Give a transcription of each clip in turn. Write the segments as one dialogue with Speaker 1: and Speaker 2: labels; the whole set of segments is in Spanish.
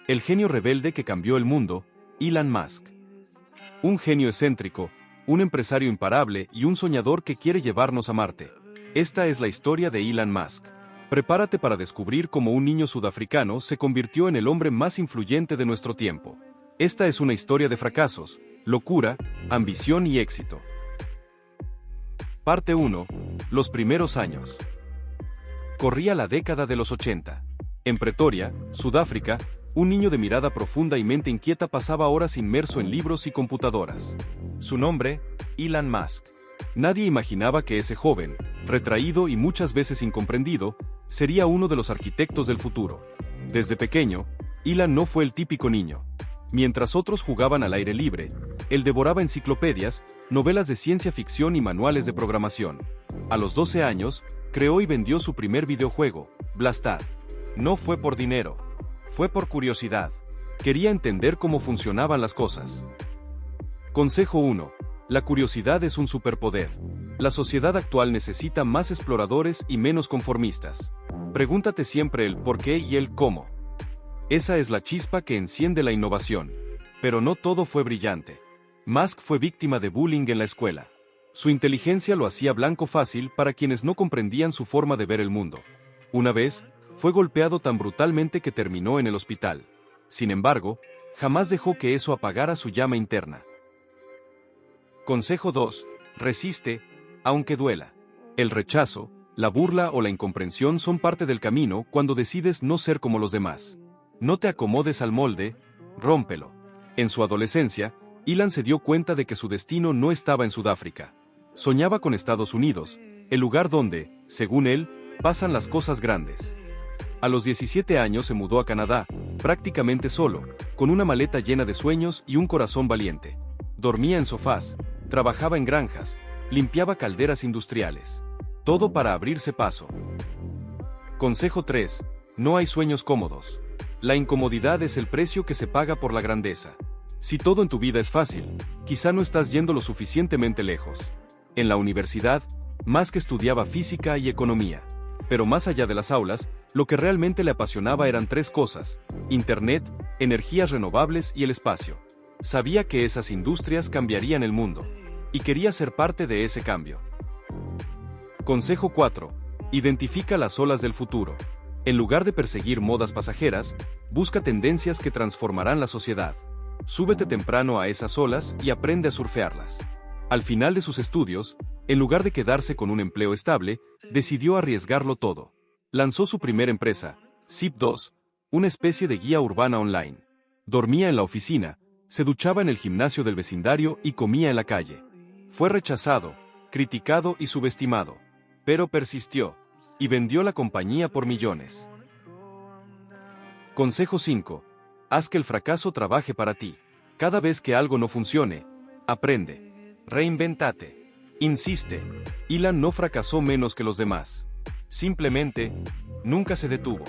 Speaker 1: El genio rebelde que cambió el mundo, Elon Musk. Un genio excéntrico, un empresario imparable y un soñador que quiere llevarnos a Marte. Esta es la historia de Elon Musk. Prepárate para descubrir cómo un niño sudafricano se convirtió en el hombre más influyente de nuestro tiempo. Esta es una historia de fracasos, locura, ambición y éxito. Parte 1. Los primeros años. Corría la década de los 80. En Pretoria, Sudáfrica, un niño de mirada profunda y mente inquieta pasaba horas inmerso en libros y computadoras. Su nombre, Elon Musk. Nadie imaginaba que ese joven, retraído y muchas veces incomprendido, sería uno de los arquitectos del futuro. Desde pequeño, Elon no fue el típico niño. Mientras otros jugaban al aire libre, él devoraba enciclopedias, novelas de ciencia ficción y manuales de programación. A los 12 años, creó y vendió su primer videojuego, Blastad. No fue por dinero, fue por curiosidad. Quería entender cómo funcionaban las cosas. Consejo 1. La curiosidad es un superpoder. La sociedad actual necesita más exploradores y menos conformistas. Pregúntate siempre el por qué y el cómo. Esa es la chispa que enciende la innovación. Pero no todo fue brillante. Musk fue víctima de bullying en la escuela. Su inteligencia lo hacía blanco fácil para quienes no comprendían su forma de ver el mundo. Una vez, fue golpeado tan brutalmente que terminó en el hospital. Sin embargo, jamás dejó que eso apagara su llama interna. Consejo 2. Resiste, aunque duela. El rechazo, la burla o la incomprensión son parte del camino cuando decides no ser como los demás. No te acomodes al molde, rómpelo. En su adolescencia, Elon se dio cuenta de que su destino no estaba en Sudáfrica. Soñaba con Estados Unidos, el lugar donde, según él, pasan las cosas grandes. A los 17 años se mudó a Canadá, prácticamente solo, con una maleta llena de sueños y un corazón valiente. Dormía en sofás, trabajaba en granjas, limpiaba calderas industriales. Todo para abrirse paso. Consejo 3. No hay sueños cómodos. La incomodidad es el precio que se paga por la grandeza. Si todo en tu vida es fácil, quizá no estás yendo lo suficientemente lejos. En la universidad, Musk estudiaba física y economía. Pero más allá de las aulas, lo que realmente le apasionaba eran tres cosas: Internet, energías renovables y el espacio. Sabía que esas industrias cambiarían el mundo, y quería ser parte de ese cambio. Consejo 4. Identifica las olas del futuro. En lugar de perseguir modas pasajeras, busca tendencias que transformarán la sociedad. Súbete temprano a esas olas y aprende a surfearlas. Al final de sus estudios, en lugar de quedarse con un empleo estable, decidió arriesgarlo todo. Lanzó su primera empresa, Zip2, una especie de guía urbana online. Dormía en la oficina, se duchaba en el gimnasio del vecindario y comía en la calle. Fue rechazado, criticado y subestimado. Pero persistió, y vendió la compañía por millones. Consejo 5. Haz que el fracaso trabaje para ti. Cada vez que algo no funcione, aprende. Reinvéntate. Insiste. Elon no fracasó menos que los demás. Simplemente, nunca se detuvo.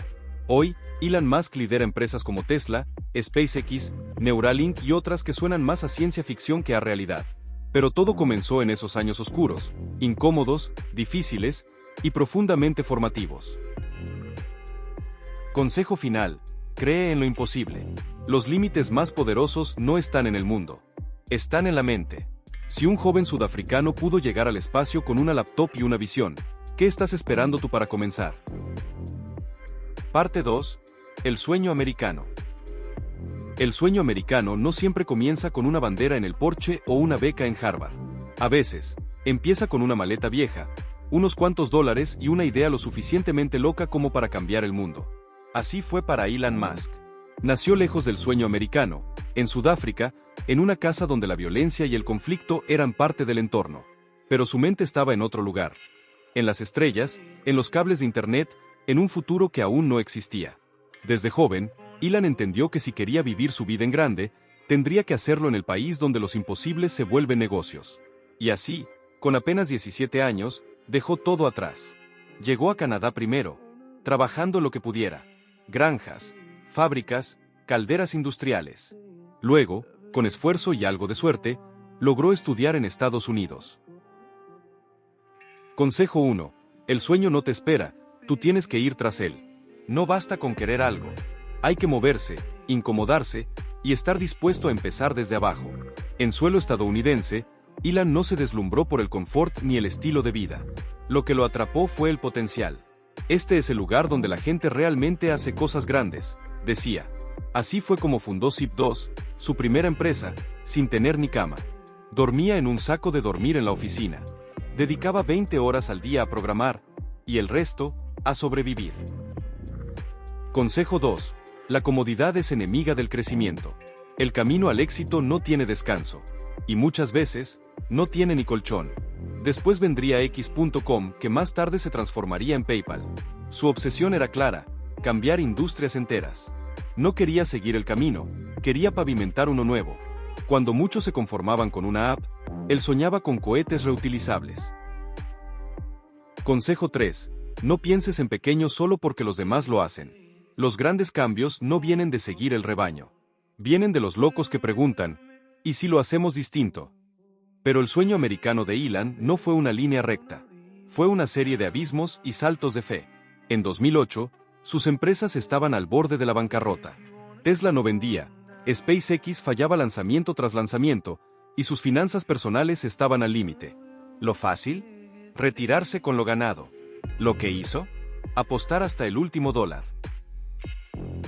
Speaker 1: Hoy, Elon Musk lidera empresas como Tesla, SpaceX, Neuralink y otras que suenan más a ciencia ficción que a realidad. Pero todo comenzó en esos años oscuros, incómodos, difíciles y profundamente formativos. Consejo final. Cree en lo imposible. Los límites más poderosos no están en el mundo. Están en la mente. Si un joven sudafricano pudo llegar al espacio con una laptop y una visión, ¿qué estás esperando tú para comenzar? Parte 2. El sueño americano. El sueño americano no siempre comienza con una bandera en el porche o una beca en Harvard. A veces, empieza con una maleta vieja, unos cuantos dólares y una idea lo suficientemente loca como para cambiar el mundo. Así fue para Elon Musk. Nació lejos del sueño americano, en Sudáfrica, en una casa donde la violencia y el conflicto eran parte del entorno. Pero su mente estaba en otro lugar. En las estrellas, en los cables de Internet, en un futuro que aún no existía. Desde joven, Elon entendió que si quería vivir su vida en grande, tendría que hacerlo en el país donde los imposibles se vuelven negocios. Y así, con apenas 17 años, dejó todo atrás. Llegó a Canadá primero, trabajando lo que pudiera: granjas, fábricas, calderas industriales. Luego, con esfuerzo y algo de suerte, logró estudiar en Estados Unidos. Consejo 1. El sueño no te espera, tú tienes que ir tras él. No basta con querer algo. Hay que moverse, incomodarse, y estar dispuesto a empezar desde abajo. En suelo estadounidense, Elon no se deslumbró por el confort ni el estilo de vida. Lo que lo atrapó fue el potencial. Este es el lugar donde la gente realmente hace cosas grandes, decía. Así fue como fundó Zip2, su primera empresa, sin tener ni cama. Dormía en un saco de dormir en la oficina. Dedicaba 20 horas al día a programar, y el resto, a sobrevivir. Consejo 2. La comodidad es enemiga del crecimiento. El camino al éxito no tiene descanso. Y muchas veces, no tiene ni colchón. Después vendría X.com, que más tarde se transformaría en PayPal. Su obsesión era clara: cambiar industrias enteras. No quería seguir el camino, quería pavimentar uno nuevo. Cuando muchos se conformaban con una app, él soñaba con cohetes reutilizables. Consejo 3. No pienses en pequeño solo porque los demás lo hacen. Los grandes cambios no vienen de seguir el rebaño. Vienen de los locos que preguntan, ¿y si lo hacemos distinto? Pero el sueño americano de Elon no fue una línea recta. Fue una serie de abismos y saltos de fe. En 2008, sus empresas estaban al borde de la bancarrota. Tesla no vendía, SpaceX fallaba lanzamiento tras lanzamiento, y sus finanzas personales estaban al límite. ¿Lo fácil? Retirarse con lo ganado. ¿Lo que hizo? Apostar hasta el último dólar.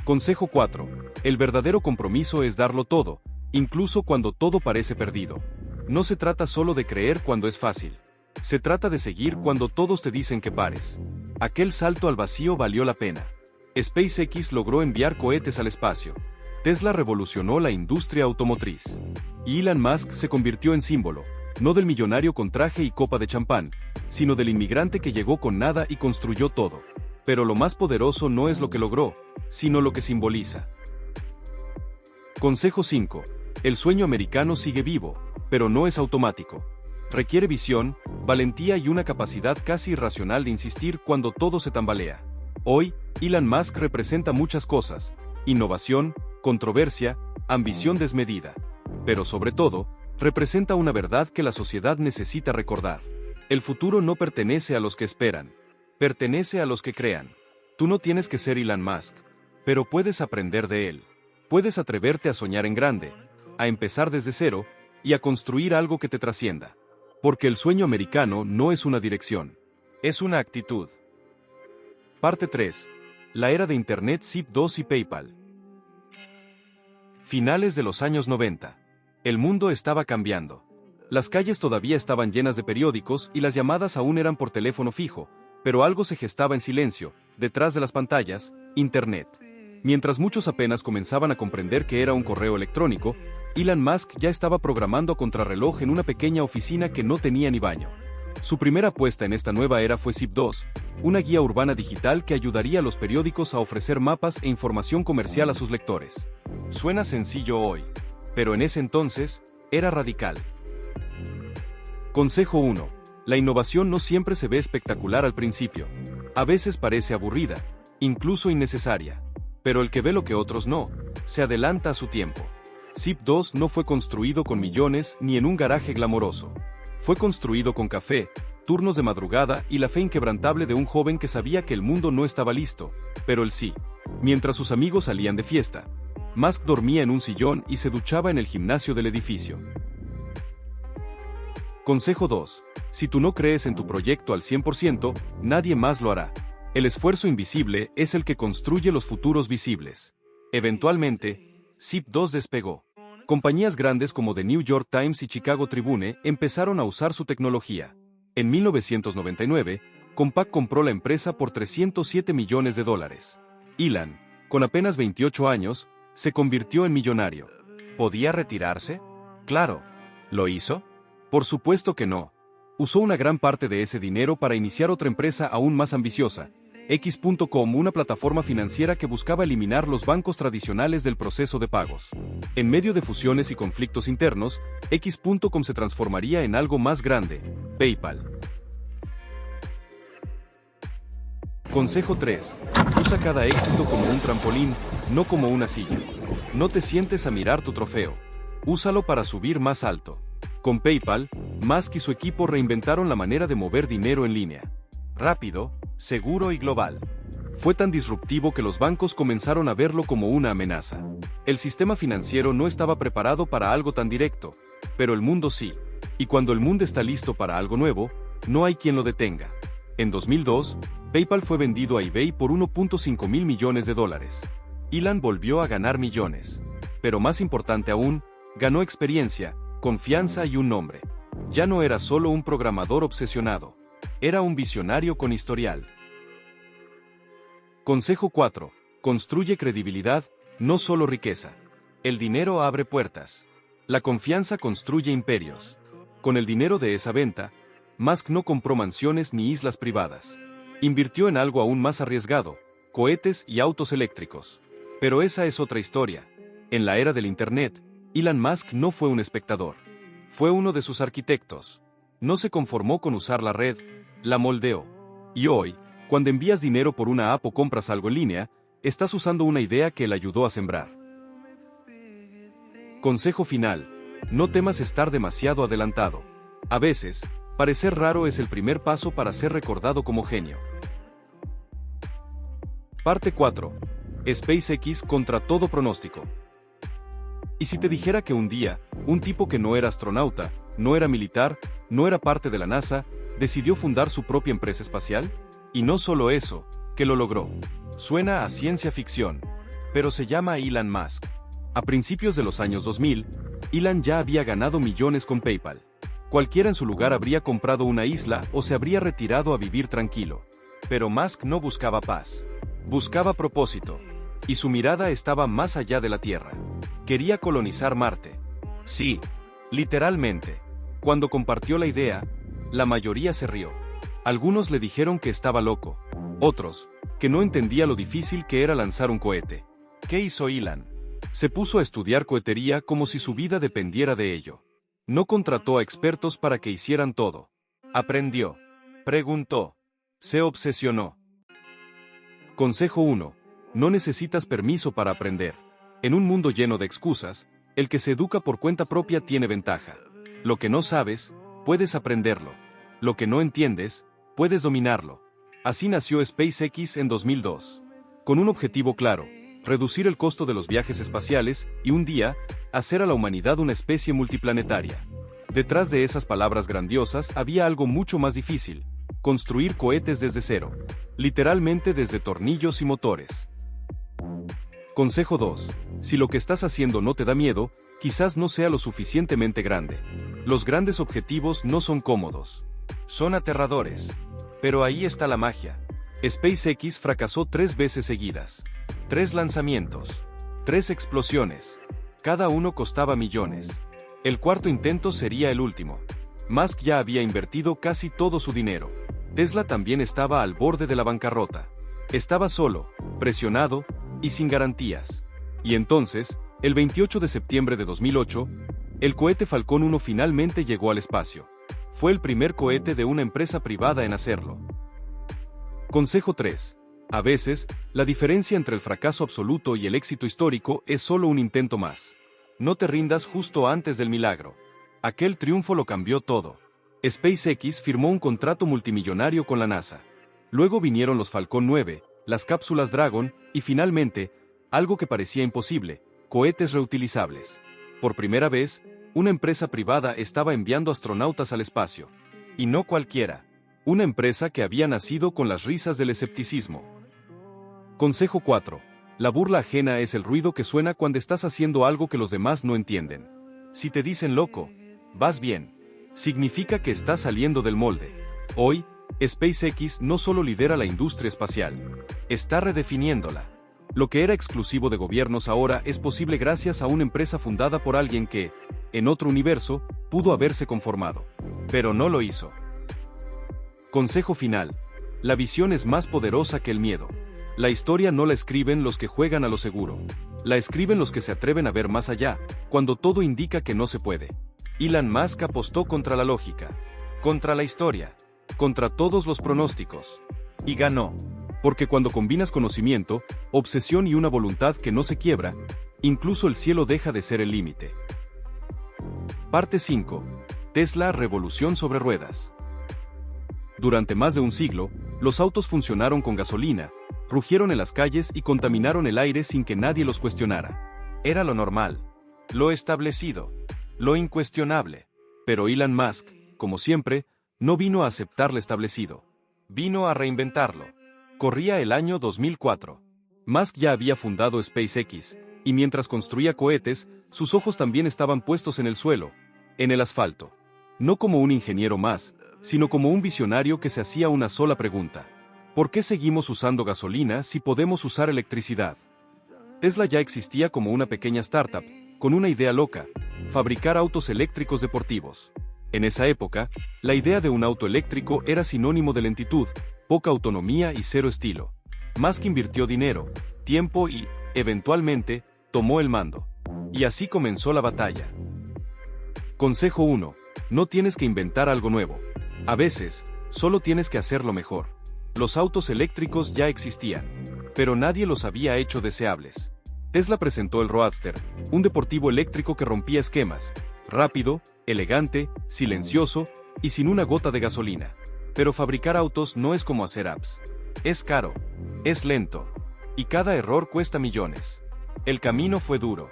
Speaker 1: Consejo 4. El verdadero compromiso es darlo todo, incluso cuando todo parece perdido. No se trata solo de creer cuando es fácil. Se trata de seguir cuando todos te dicen que pares. Aquel salto al vacío valió la pena. SpaceX logró enviar cohetes al espacio. Tesla revolucionó la industria automotriz. Y Elon Musk se convirtió en símbolo, no del millonario con traje y copa de champán, sino del inmigrante que llegó con nada y construyó todo. Pero lo más poderoso no es lo que logró, sino lo que simboliza. Consejo 5. El sueño americano sigue vivo, pero no es automático. Requiere visión, valentía y una capacidad casi irracional de insistir cuando todo se tambalea. Hoy, Elon Musk representa muchas cosas: innovación, controversia, ambición desmedida. Pero sobre todo, representa una verdad que la sociedad necesita recordar. El futuro no pertenece a los que esperan, pertenece a los que crean. Tú no tienes que ser Elon Musk, pero puedes aprender de él. Puedes atreverte a soñar en grande, a empezar desde cero, y a construir algo que te trascienda. Porque el sueño americano no es una dirección, es una actitud. Parte 3. La era de Internet, Zip2 y PayPal. Finales de los años 90. El mundo estaba cambiando. Las calles todavía estaban llenas de periódicos y las llamadas aún eran por teléfono fijo, pero algo se gestaba en silencio, detrás de las pantallas: Internet. Mientras muchos apenas comenzaban a comprender que era un correo electrónico, Elon Musk ya estaba programando a contrarreloj en una pequeña oficina que no tenía ni baño. Su primera apuesta en esta nueva era fue Zip2, una guía urbana digital que ayudaría a los periódicos a ofrecer mapas e información comercial a sus lectores. Suena sencillo hoy, pero en ese entonces, era radical. Consejo 1. La innovación no siempre se ve espectacular al principio. A veces parece aburrida, incluso innecesaria. Pero el que ve lo que otros no, se adelanta a su tiempo. Zip2 no fue construido con millones ni en un garaje glamoroso. Fue construido con café, turnos de madrugada y la fe inquebrantable de un joven que sabía que el mundo no estaba listo, pero él sí. Mientras sus amigos salían de fiesta, Musk dormía en un sillón y se duchaba en el gimnasio del edificio. Consejo 2. Si tú no crees en tu proyecto al 100%, nadie más lo hará. El esfuerzo invisible es el que construye los futuros visibles. Eventualmente, Zip2 despegó. Compañías grandes como The New York Times y Chicago Tribune empezaron a usar su tecnología. En 1999, Compaq compró la empresa por $307 millones. Elon, con apenas 28 años, se convirtió en millonario. ¿Podía retirarse? Claro. ¿Lo hizo? Por supuesto que no. Usó una gran parte de ese dinero para iniciar otra empresa aún más ambiciosa, X.com, una plataforma financiera que buscaba eliminar los bancos tradicionales del proceso de pagos. En medio de fusiones y conflictos internos, X.com se transformaría en algo más grande: PayPal. Consejo 3. Usa cada éxito como un trampolín, no como una silla. No te sientes a mirar tu trofeo. Úsalo para subir más alto. Con PayPal, Musk y su equipo reinventaron la manera de mover dinero en línea. Rápido, seguro y global. Fue tan disruptivo que los bancos comenzaron a verlo como una amenaza. El sistema financiero no estaba preparado para algo tan directo, pero el mundo sí. Y cuando el mundo está listo para algo nuevo, no hay quien lo detenga. En 2002, PayPal fue vendido a eBay por $1.5 mil millones. Elon volvió a ganar millones. Pero más importante aún, ganó experiencia, confianza y un nombre. Ya no era solo un programador obsesionado. Era un visionario con historial. Consejo 4. Construye credibilidad, no solo riqueza. El dinero abre puertas. La confianza construye imperios. Con el dinero de esa venta, Musk no compró mansiones ni islas privadas. Invirtió en algo aún más arriesgado, cohetes y autos eléctricos. Pero esa es otra historia. En la era del Internet, Elon Musk no fue un espectador. Fue uno de sus arquitectos. No se conformó con usar la red, la moldeó. Y hoy, cuando envías dinero por una app o compras algo en línea, estás usando una idea que él ayudó a sembrar. Consejo final. No temas estar demasiado adelantado. A veces, parecer raro es el primer paso para ser recordado como genio. Parte 4. SpaceX contra todo pronóstico. ¿Y si te dijera que un día, un tipo que no era astronauta, no era militar, no era parte de la NASA, decidió fundar su propia empresa espacial? Y no solo eso, que lo logró. Suena a ciencia ficción, pero se llama Elon Musk. A principios de los años 2000, Elon ya había ganado millones con PayPal. Cualquiera en su lugar habría comprado una isla o se habría retirado a vivir tranquilo. Pero Musk no buscaba paz. Buscaba propósito. Y su mirada estaba más allá de la Tierra. Quería colonizar Marte. Sí, literalmente. Cuando compartió la idea, la mayoría se rió. Algunos le dijeron que estaba loco. Otros, que no entendía lo difícil que era lanzar un cohete. ¿Qué hizo Elon? Se puso a estudiar cohetería como si su vida dependiera de ello. No contrató a expertos para que hicieran todo. Aprendió. Preguntó. Se obsesionó. Consejo 1. No necesitas permiso para aprender. En un mundo lleno de excusas, el que se educa por cuenta propia tiene ventaja. Lo que no sabes, puedes aprenderlo. Lo que no entiendes, puedes dominarlo. Así nació SpaceX en 2002. Con un objetivo claro: reducir el costo de los viajes espaciales y un día, hacer a la humanidad una especie multiplanetaria. Detrás de esas palabras grandiosas había algo mucho más difícil: construir cohetes desde cero. Literalmente desde tornillos y motores. Consejo 2. Si lo que estás haciendo no te da miedo, quizás no sea lo suficientemente grande. Los grandes objetivos no son cómodos. Son aterradores. Pero ahí está la magia. SpaceX fracasó 3 veces seguidas. 3 lanzamientos. 3 explosiones. Cada uno costaba millones. El cuarto intento sería el último. Musk ya había invertido casi todo su dinero. Tesla también estaba al borde de la bancarrota. Estaba solo, presionado y sin garantías. Y entonces, el 28 de septiembre de 2008, el cohete Falcon 1 finalmente llegó al espacio. Fue el primer cohete de una empresa privada en hacerlo. Consejo 3. A veces, la diferencia entre el fracaso absoluto y el éxito histórico es solo un intento más. No te rindas justo antes del milagro. Aquel triunfo lo cambió todo. SpaceX firmó un contrato multimillonario con la NASA. Luego vinieron los Falcon 9, las cápsulas Dragon, y finalmente, algo que parecía imposible, cohetes reutilizables. Por primera vez, una empresa privada estaba enviando astronautas al espacio. Y no cualquiera. Una empresa que había nacido con las risas del escepticismo. Consejo 4. La burla ajena es el ruido que suena cuando estás haciendo algo que los demás no entienden. Si te dicen loco, vas bien. Significa que estás saliendo del molde. Hoy, SpaceX no solo lidera la industria espacial, está redefiniéndola. Lo que era exclusivo de gobiernos ahora es posible gracias a una empresa fundada por alguien que, en otro universo, pudo haberse conformado. Pero no lo hizo. Consejo final. La visión es más poderosa que el miedo. La historia no la escriben los que juegan a lo seguro. La escriben los que se atreven a ver más allá, cuando todo indica que no se puede. Elon Musk apostó contra la lógica, contra la historia, contra todos los pronósticos. Y ganó. Porque cuando combinas conocimiento, obsesión y una voluntad que no se quiebra, incluso el cielo deja de ser el límite. Parte 5. Tesla, revolución sobre ruedas. Durante más de un siglo, los autos funcionaron con gasolina, rugieron en las calles y contaminaron el aire sin que nadie los cuestionara. Era lo normal, lo establecido, lo incuestionable. Pero Elon Musk, como siempre, no vino a aceptar lo establecido. Vino a reinventarlo. Corría el año 2004. Musk ya había fundado SpaceX, y mientras construía cohetes, sus ojos también estaban puestos en el suelo, en el asfalto. No como un ingeniero más, sino como un visionario que se hacía una sola pregunta. ¿Por qué seguimos usando gasolina si podemos usar electricidad? Tesla ya existía como una pequeña startup, con una idea loca: fabricar autos eléctricos deportivos. En esa época, la idea de un auto eléctrico era sinónimo de lentitud, poca autonomía y cero estilo. Musk invirtió dinero, tiempo y, eventualmente, tomó el mando. Y así comenzó la batalla. Consejo 1. No tienes que inventar algo nuevo. A veces, solo tienes que hacerlo mejor. Los autos eléctricos ya existían, pero nadie los había hecho deseables. Tesla presentó el Roadster, un deportivo eléctrico que rompía esquemas, rápido, elegante, silencioso y sin una gota de gasolina. Pero fabricar autos no es como hacer apps. Es caro, es lento, y cada error cuesta millones. El camino fue duro.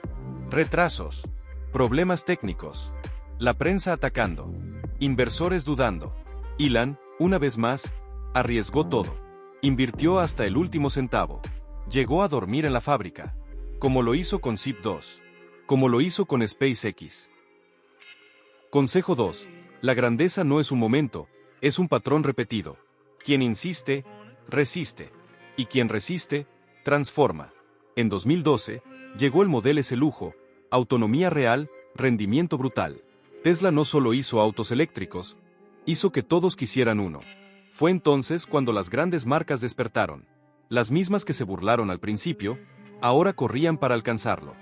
Speaker 1: Retrasos, problemas técnicos, la prensa atacando, inversores dudando. Elon, una vez más, arriesgó todo. Invirtió hasta el último centavo. Llegó a dormir en la fábrica, como lo hizo con Zip2, como lo hizo con SpaceX. Consejo 2. La grandeza no es un momento, es un patrón repetido. Quien insiste, resiste. Y quien resiste, transforma. En 2012, llegó el Model S lujo, autonomía real, rendimiento brutal. Tesla no solo hizo autos eléctricos, hizo que todos quisieran uno. Fue entonces cuando las grandes marcas despertaron. Las mismas que se burlaron al principio, ahora corrían para alcanzarlo.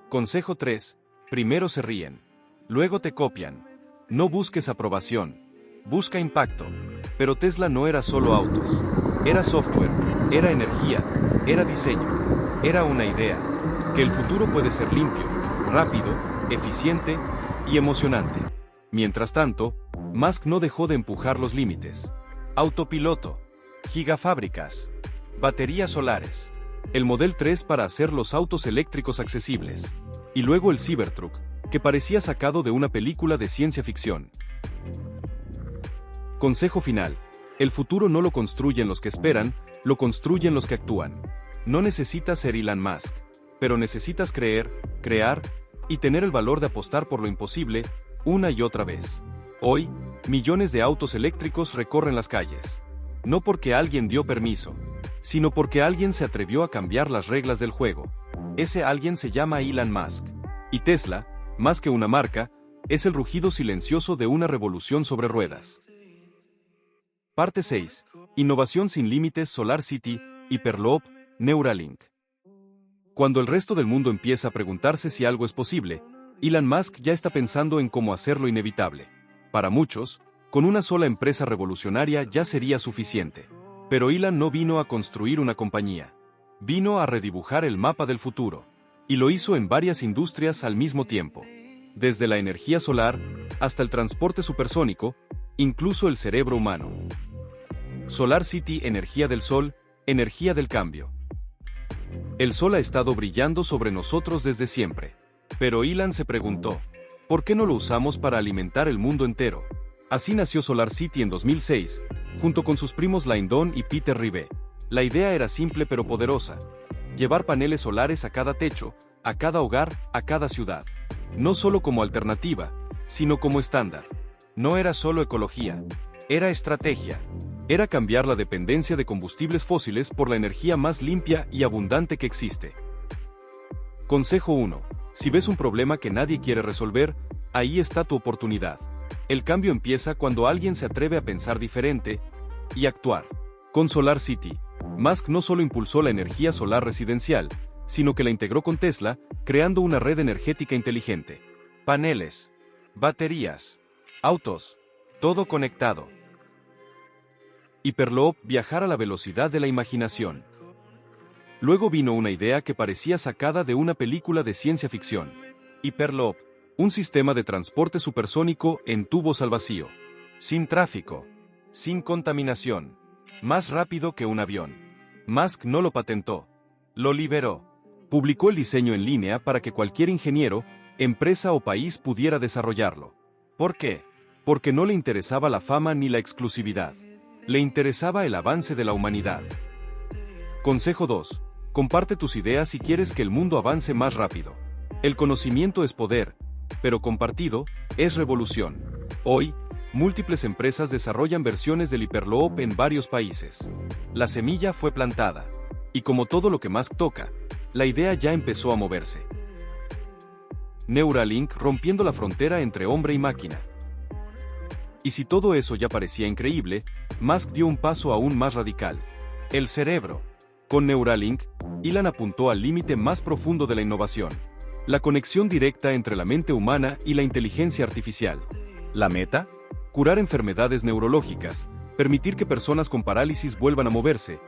Speaker 1: Consejo 3. Primero se ríen. Luego te copian. No busques aprobación. Busca impacto. Pero Tesla no era solo autos. Era software, era energía, era diseño, era una idea. Que el futuro puede ser limpio, rápido, eficiente y emocionante. Mientras tanto, Musk no dejó de empujar los límites. Autopiloto, gigafábricas, baterías solares, el Model 3 para hacer los autos eléctricos accesibles, y luego el Cybertruck, que parecía sacado de una película de ciencia ficción. Consejo final: el futuro no lo construyen los que esperan, lo construyen los que actúan. No necesitas ser Elon Musk, pero necesitas creer, crear y tener el valor de apostar por lo imposible, una y otra vez. Hoy, millones de autos eléctricos recorren las calles. No porque alguien dio permiso, sino porque alguien se atrevió a cambiar las reglas del juego. Ese alguien se llama Elon Musk. Y Tesla, más que una marca, es el rugido silencioso de una revolución sobre ruedas. Parte 6. Innovación sin límites. SolarCity, Hyperloop, Neuralink. Cuando el resto del mundo empieza a preguntarse si algo es posible, Elon Musk ya está pensando en cómo hacerlo inevitable. Para muchos, con una sola empresa revolucionaria ya sería suficiente. Pero Elon no vino a construir una compañía. Vino a redibujar el mapa del futuro. Y lo hizo en varias industrias al mismo tiempo. Desde la energía solar, hasta el transporte supersónico, incluso el cerebro humano. SolarCity, energía del sol, energía del cambio. El sol ha estado brillando sobre nosotros desde siempre. Pero Elon se preguntó, ¿por qué no lo usamos para alimentar el mundo entero? Así nació SolarCity en 2006, junto con sus primos Lyndon y Peter Rive. La idea era simple pero poderosa: llevar paneles solares a cada techo, a cada hogar, a cada ciudad. No solo como alternativa, sino como estándar. No era solo ecología, era estrategia. Era cambiar la dependencia de combustibles fósiles por la energía más limpia y abundante que existe. Consejo 1. Si ves un problema que nadie quiere resolver, ahí está tu oportunidad. El cambio empieza cuando alguien se atreve a pensar diferente y actuar. Con SolarCity, Musk no solo impulsó la energía solar residencial, sino que la integró con Tesla, creando una red energética inteligente. Paneles, baterías, autos, todo conectado. Hyperloop, viajar a la velocidad de la imaginación. Luego vino una idea que parecía sacada de una película de ciencia ficción. Hyperloop, un sistema de transporte supersónico en tubos al vacío. Sin tráfico, sin contaminación, Más rápido que un avión. Musk no lo patentó. Lo liberó. Publicó el diseño en línea para que cualquier ingeniero, empresa o país pudiera desarrollarlo. ¿Por qué? Porque no le interesaba la fama ni la exclusividad. Le interesaba el avance de la humanidad. Consejo 2. Comparte tus ideas si quieres que el mundo avance más rápido. El conocimiento es poder, pero compartido, es revolución. Hoy, múltiples empresas desarrollan versiones del Hyperloop en varios países. La semilla fue plantada. Y como todo lo que Musk toca, la idea ya empezó a moverse. Neuralink rompiendo la frontera entre hombre y máquina. Y si todo eso ya parecía increíble, Musk dio un paso aún más radical. El cerebro. Con Neuralink, Elon apuntó al límite más profundo de la innovación. La conexión directa entre la mente humana y la inteligencia artificial. ¿La meta? Curar enfermedades neurológicas, permitir que personas con parálisis vuelvan a moverse,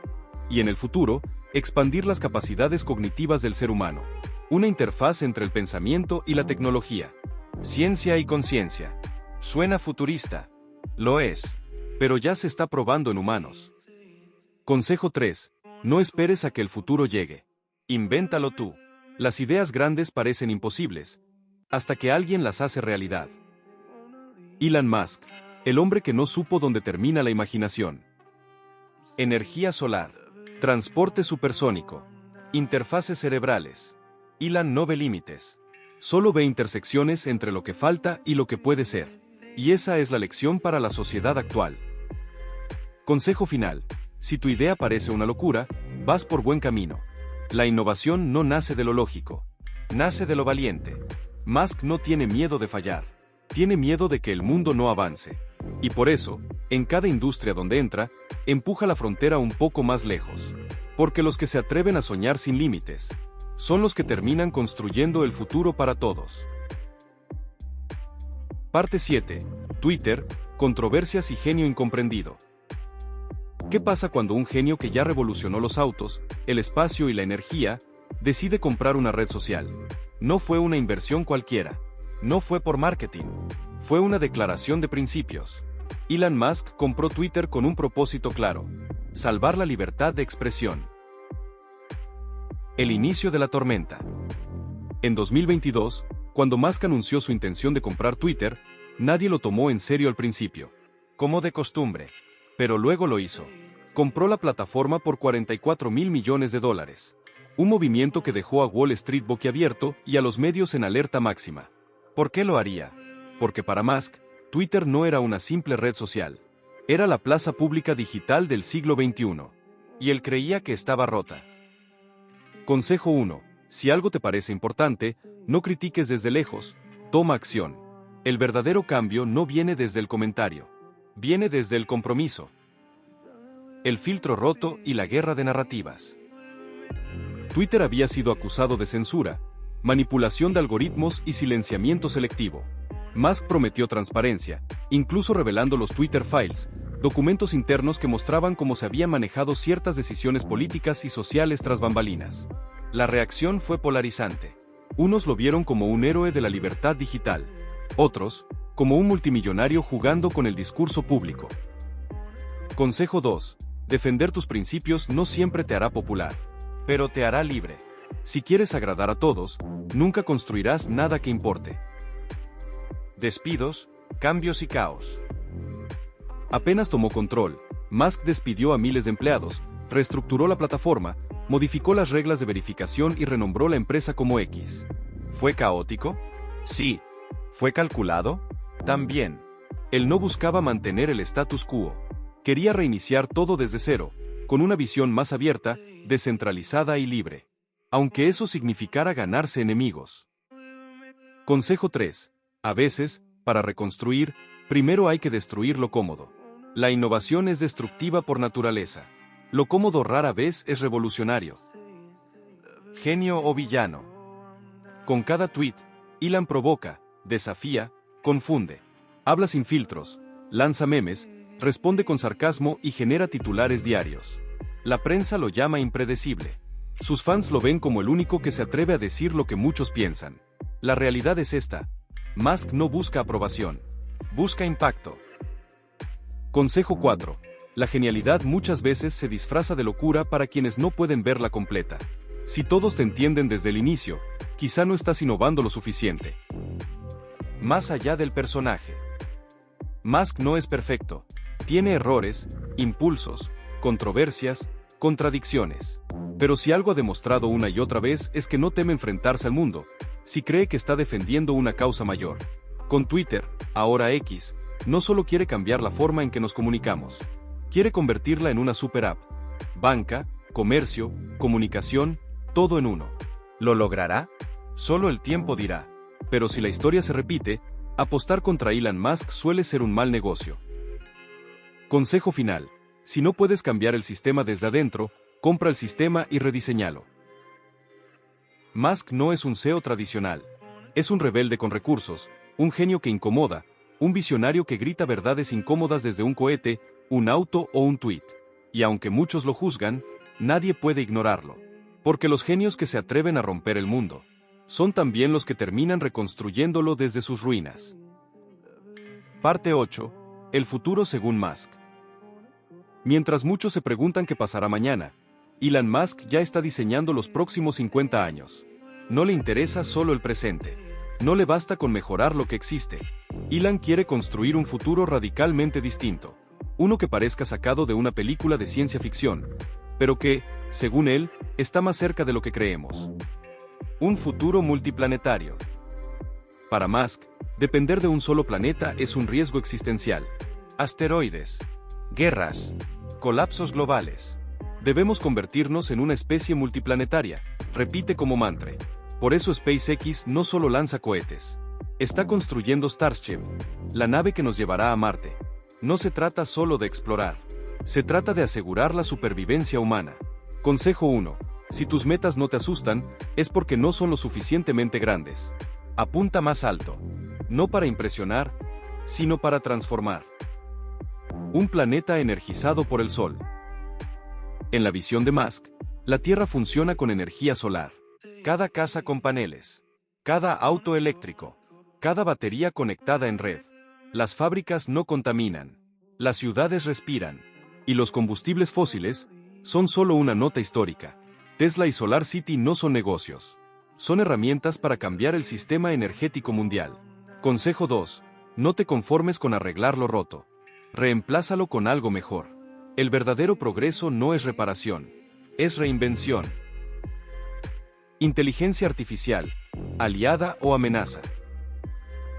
Speaker 1: y en el futuro, expandir las capacidades cognitivas del ser humano. Una interfaz entre el pensamiento y la tecnología. Ciencia y conciencia. Suena futurista. Lo es. Pero ya se está probando en humanos. Consejo 3. No esperes a que el futuro llegue. Invéntalo tú. Las ideas grandes parecen imposibles, hasta que alguien las hace realidad. Elon Musk, el hombre que no supo dónde termina la imaginación. Energía solar. Transporte supersónico. Interfaces cerebrales. Elon no ve límites. Solo ve intersecciones entre lo que falta y lo que puede ser. Y esa es la lección para la sociedad actual. Consejo final. Si tu idea parece una locura, vas por buen camino. La innovación no nace de lo lógico. Nace de lo valiente. Musk no tiene miedo de fallar. Tiene miedo de que el mundo no avance. Y por eso, en cada industria donde entra, empuja la frontera un poco más lejos. Porque los que se atreven a soñar sin límites, son los que terminan construyendo el futuro para todos. Parte 7. Twitter, controversias y genio incomprendido. ¿Qué pasa cuando un genio que ya revolucionó los autos, el espacio y la energía, decide comprar una red social? No fue una inversión cualquiera. No fue por marketing. Fue una declaración de principios. Elon Musk compró Twitter con un propósito claro: salvar la libertad de expresión. El inicio de la tormenta. En 2022, cuando Musk anunció su intención de comprar Twitter, nadie lo tomó en serio al principio. Como de costumbre. Pero luego lo hizo. Compró la plataforma por $44,000 millones. Un movimiento que dejó a Wall Street boquiabierto y a los medios en alerta máxima. ¿Por qué lo haría? Porque para Musk, Twitter no era una simple red social. Era la plaza pública digital del siglo XXI. Y él creía que estaba rota. Consejo 1. Si algo te parece importante, no critiques desde lejos, toma acción. El verdadero cambio no viene desde el comentario. Viene desde el compromiso. El filtro roto y la guerra de narrativas. Twitter había sido acusado de censura, manipulación de algoritmos y silenciamiento selectivo. Musk prometió transparencia, incluso revelando los Twitter Files, documentos internos que mostraban cómo se habían manejado ciertas decisiones políticas y sociales tras bambalinas. La reacción fue polarizante. Unos lo vieron como un héroe de la libertad digital. Otros, como un multimillonario jugando con el discurso público. Consejo 2. Defender tus principios no siempre te hará popular, pero te hará libre. Si quieres agradar a todos, nunca construirás nada que importe. Despidos, cambios y caos. Apenas tomó control, Musk despidió a miles de empleados, reestructuró la plataforma, modificó las reglas de verificación y renombró la empresa como X. ¿Fue caótico? Sí. ¿Fue calculado? También. Él no buscaba mantener el status quo. Quería reiniciar todo desde cero, con una visión más abierta, descentralizada y libre. Aunque eso significara ganarse enemigos. Consejo 3. A veces, para reconstruir, primero hay que destruir lo cómodo. La innovación es destructiva por naturaleza. Lo cómodo rara vez es revolucionario. Genio o villano. Con cada tweet, Elon provoca, desafía, confunde. Habla sin filtros, lanza memes, responde con sarcasmo y genera titulares diarios. La prensa lo llama impredecible. Sus fans lo ven como el único que se atreve a decir lo que muchos piensan. La realidad es esta. Musk no busca aprobación. Busca impacto. Consejo 4. La genialidad muchas veces se disfraza de locura para quienes no pueden verla completa. Si todos te entienden desde el inicio, quizá no estás innovando lo suficiente. Más allá del personaje. Musk no es perfecto. Tiene errores, impulsos, controversias, contradicciones. Pero si algo ha demostrado una y otra vez es que no teme enfrentarse al mundo, si cree que está defendiendo una causa mayor. Con Twitter, ahora X, no solo quiere cambiar la forma en que nos comunicamos, quiere convertirla en una super app. Banca, comercio, comunicación, todo en uno. ¿Lo logrará? Solo el tiempo dirá. Pero si la historia se repite, apostar contra Elon Musk suele ser un mal negocio. Consejo final. Si no puedes cambiar el sistema desde adentro, compra el sistema y rediseñalo. Musk no es un CEO tradicional. Es un rebelde con recursos, un genio que incomoda, un visionario que grita verdades incómodas desde un cohete, un auto o un tuit. Y aunque muchos lo juzgan, nadie puede ignorarlo. Porque los genios que se atreven a romper el mundo son también los que terminan reconstruyéndolo desde sus ruinas. Parte 8. El futuro según Musk. Mientras muchos se preguntan qué pasará mañana, Elon Musk ya está diseñando los próximos 50 años. No le interesa solo el presente. No le basta con mejorar lo que existe. Elon quiere construir un futuro radicalmente distinto. Uno que parezca sacado de una película de ciencia ficción, pero que, según él, está más cerca de lo que creemos. Un futuro multiplanetario. Para Musk, depender de un solo planeta es un riesgo existencial. Asteroides, guerras, colapsos globales. Debemos convertirnos en una especie multiplanetaria, repite como mantra. Por eso SpaceX no solo lanza cohetes. Está construyendo Starship, la nave que nos llevará a Marte. No se trata solo de explorar. Se trata de asegurar la supervivencia humana. Consejo 1. Si tus metas no te asustan, es porque no son lo suficientemente grandes. Apunta más alto. No para impresionar, sino para transformar. Un planeta energizado por el Sol. En la visión de Musk, la Tierra funciona con energía solar. Cada casa con paneles. Cada auto eléctrico. Cada batería conectada en red. Las fábricas no contaminan. Las ciudades respiran. Y los combustibles fósiles son solo una nota histórica. Tesla y Solar City no son negocios. Son herramientas para cambiar el sistema energético mundial. Consejo 2. No te conformes con arreglar lo roto. Reemplázalo con algo mejor. El verdadero progreso no es reparación. Es reinvención. Inteligencia artificial. Aliada o amenaza.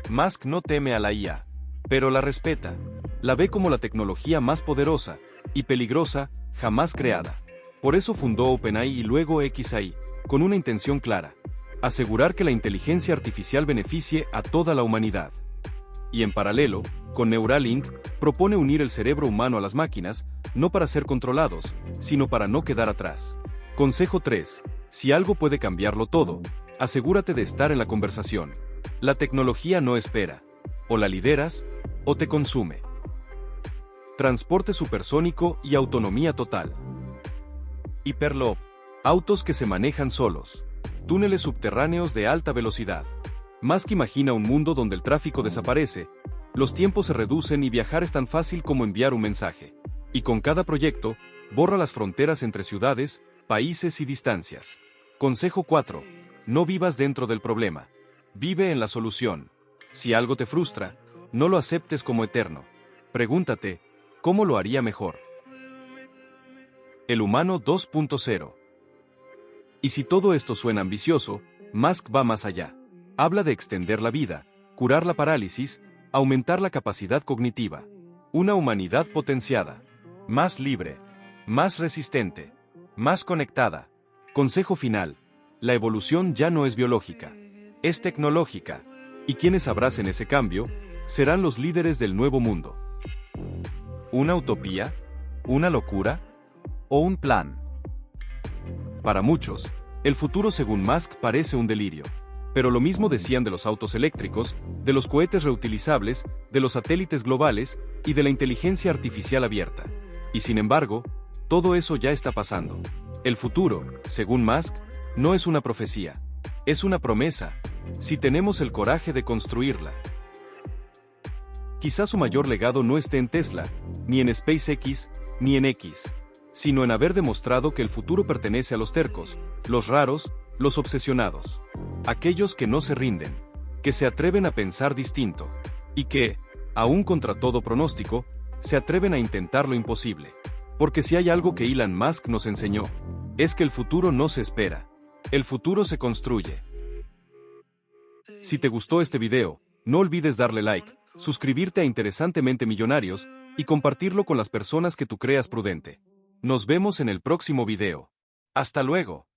Speaker 1: Musk no teme a la IA, pero la respeta. La ve como la tecnología más poderosa y peligrosa jamás creada. Por eso fundó OpenAI y luego xAI, con una intención clara: asegurar que la inteligencia artificial beneficie a toda la humanidad. Y en paralelo, con Neuralink, propone unir el cerebro humano a las máquinas, no para ser controlados, sino para no quedar atrás. Consejo 3. Si algo puede cambiarlo todo, asegúrate de estar en la conversación. La tecnología no espera. O la lideras, o te consume. Transporte supersónico y autonomía total. Hyperloop. Autos que se manejan solos. Túneles subterráneos de alta velocidad. Musk imagina un mundo donde el tráfico desaparece, los tiempos se reducen y viajar es tan fácil como enviar un mensaje. Y con cada proyecto, borra las fronteras entre ciudades, países y distancias. Consejo 4. No vivas dentro del problema. Vive en la solución. Si algo te frustra, no lo aceptes como eterno. Pregúntate, ¿cómo lo haría mejor? El humano 2.0. Y si todo esto suena ambicioso, Musk va más allá. Habla de extender la vida, curar la parálisis, aumentar la capacidad cognitiva. Una humanidad potenciada. Más libre. Más resistente. Más conectada. Consejo final. La evolución ya no es biológica. Es tecnológica. Y quienes abracen ese cambio, serán los líderes del nuevo mundo. ¿Una utopía? ¿Una locura? ¿O un plan? Para muchos, el futuro según Musk parece un delirio. Pero lo mismo decían de los autos eléctricos, de los cohetes reutilizables, de los satélites globales y de la inteligencia artificial abierta. Y sin embargo, todo eso ya está pasando. El futuro, según Musk, no es una profecía. Es una promesa, si tenemos el coraje de construirla. Quizás su mayor legado no esté en Tesla, ni en SpaceX, ni en X, sino en haber demostrado que el futuro pertenece a los tercos, los raros, los obsesionados. Aquellos que no se rinden, que se atreven a pensar distinto, y que, aún contra todo pronóstico, se atreven a intentar lo imposible. Porque si hay algo que Elon Musk nos enseñó, es que el futuro no se espera, el futuro se construye. Si te gustó este video, no olvides darle like, suscribirte a Interesantemente Millonarios, y compartirlo con las personas que tú creas prudente. Nos vemos en el próximo video. ¡Hasta luego!